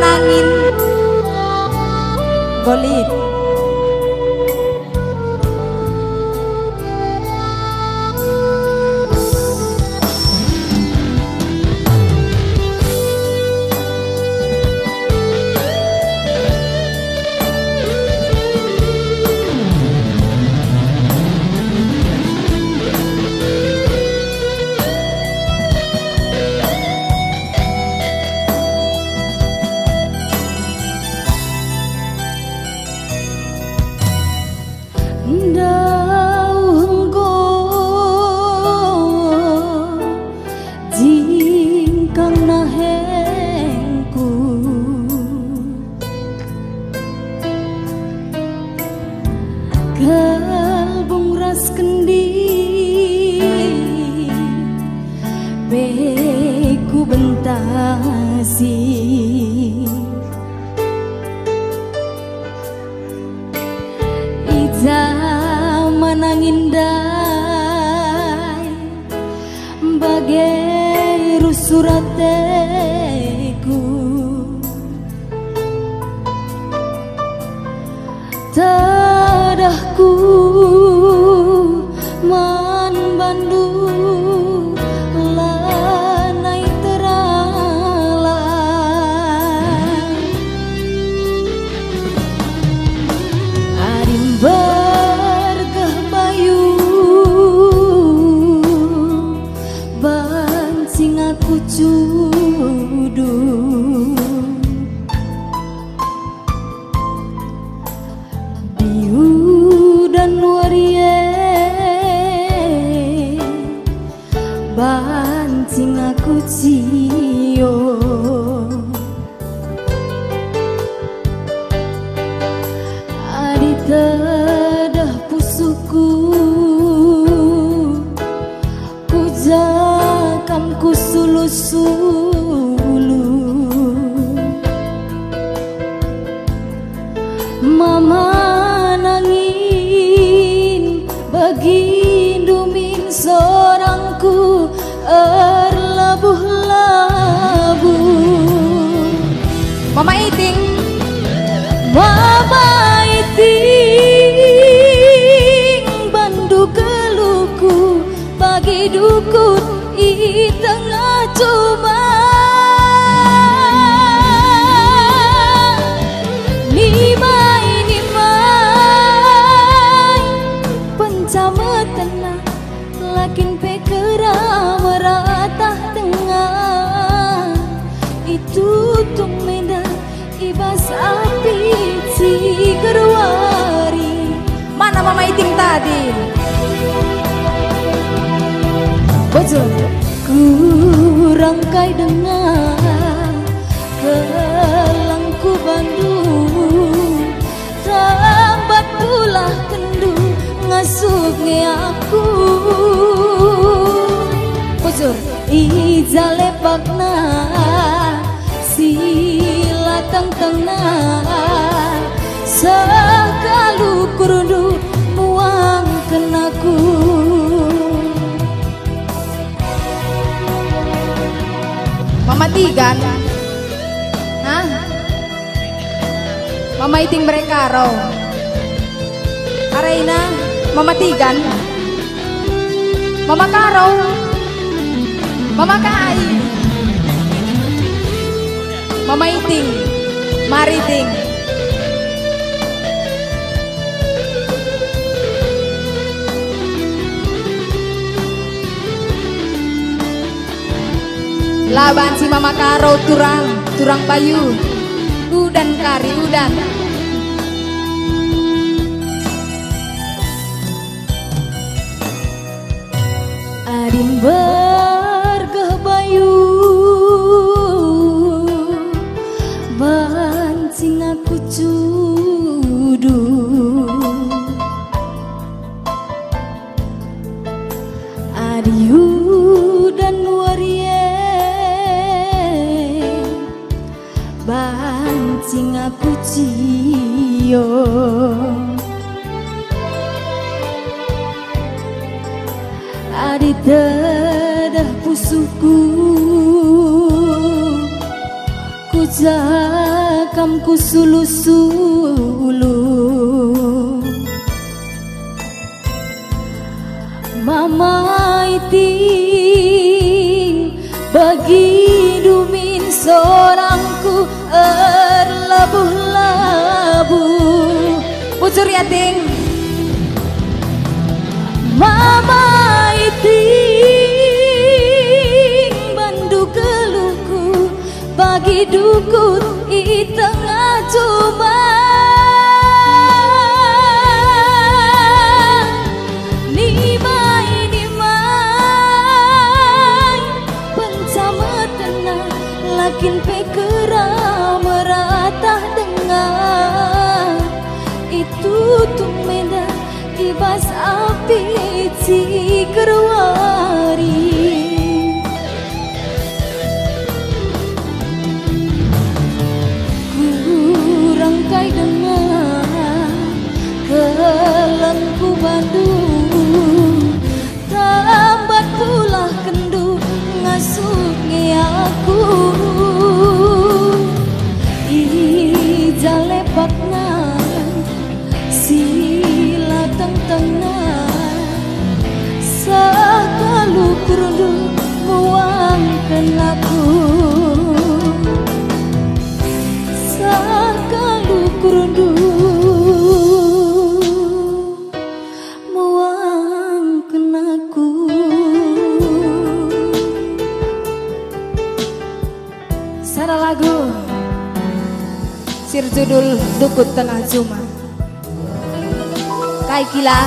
manangin golit. Kalbung ras kendi beku bentasi ija manangin dai bagai rusurateku tadahku man bandu lanai terala arim bergah bayu bancing aku cudu bancing aku cio adi tedah pusuku kujakam kusulu-sulu mama nangin bagindumin sorangku erlabuh-labuh Mama Iting bandu keluku bagi dukun i tengah coba nimai pencamatana lakin pekera meratah tengah itu tumeda ibas api si gerwari. Mana Mama Iting tadi? Bocor ku rangkai dengan kelangku bandu tambat pula kendu ngasuhnya aku bocor ija lepakna sila tengah sekalu kurudu muang kenaku Mama Tigan. Hah? Mama Iting mereka row. Arena Mama Tigan. Mama Karo. Mama Kai. Mama Iting. Mariting. Laban si Mama Karo turang bayu udan kari udan adin bergah bayu bancing aku cudu adiu dan warie bancing aku cio adi tedah pusuku ku sakamku sulu-sulu Mama iting bagi dumin sorangku erlabuh-labuh Pucur ya ting. Mama iting bandu keluhku bagi dukun i tengah coba lakin pekera meratah dengar itu tumeda ibas api si kerwari kurang kai dengar kelengku bandu tambat pula kendu ngasuki aku jalebakna sila tengah sakalu kurundu muangkan aku sakalu kurundu muangkan aku. Sana lagu sir judul Dukut Tengah Juma Kai Kila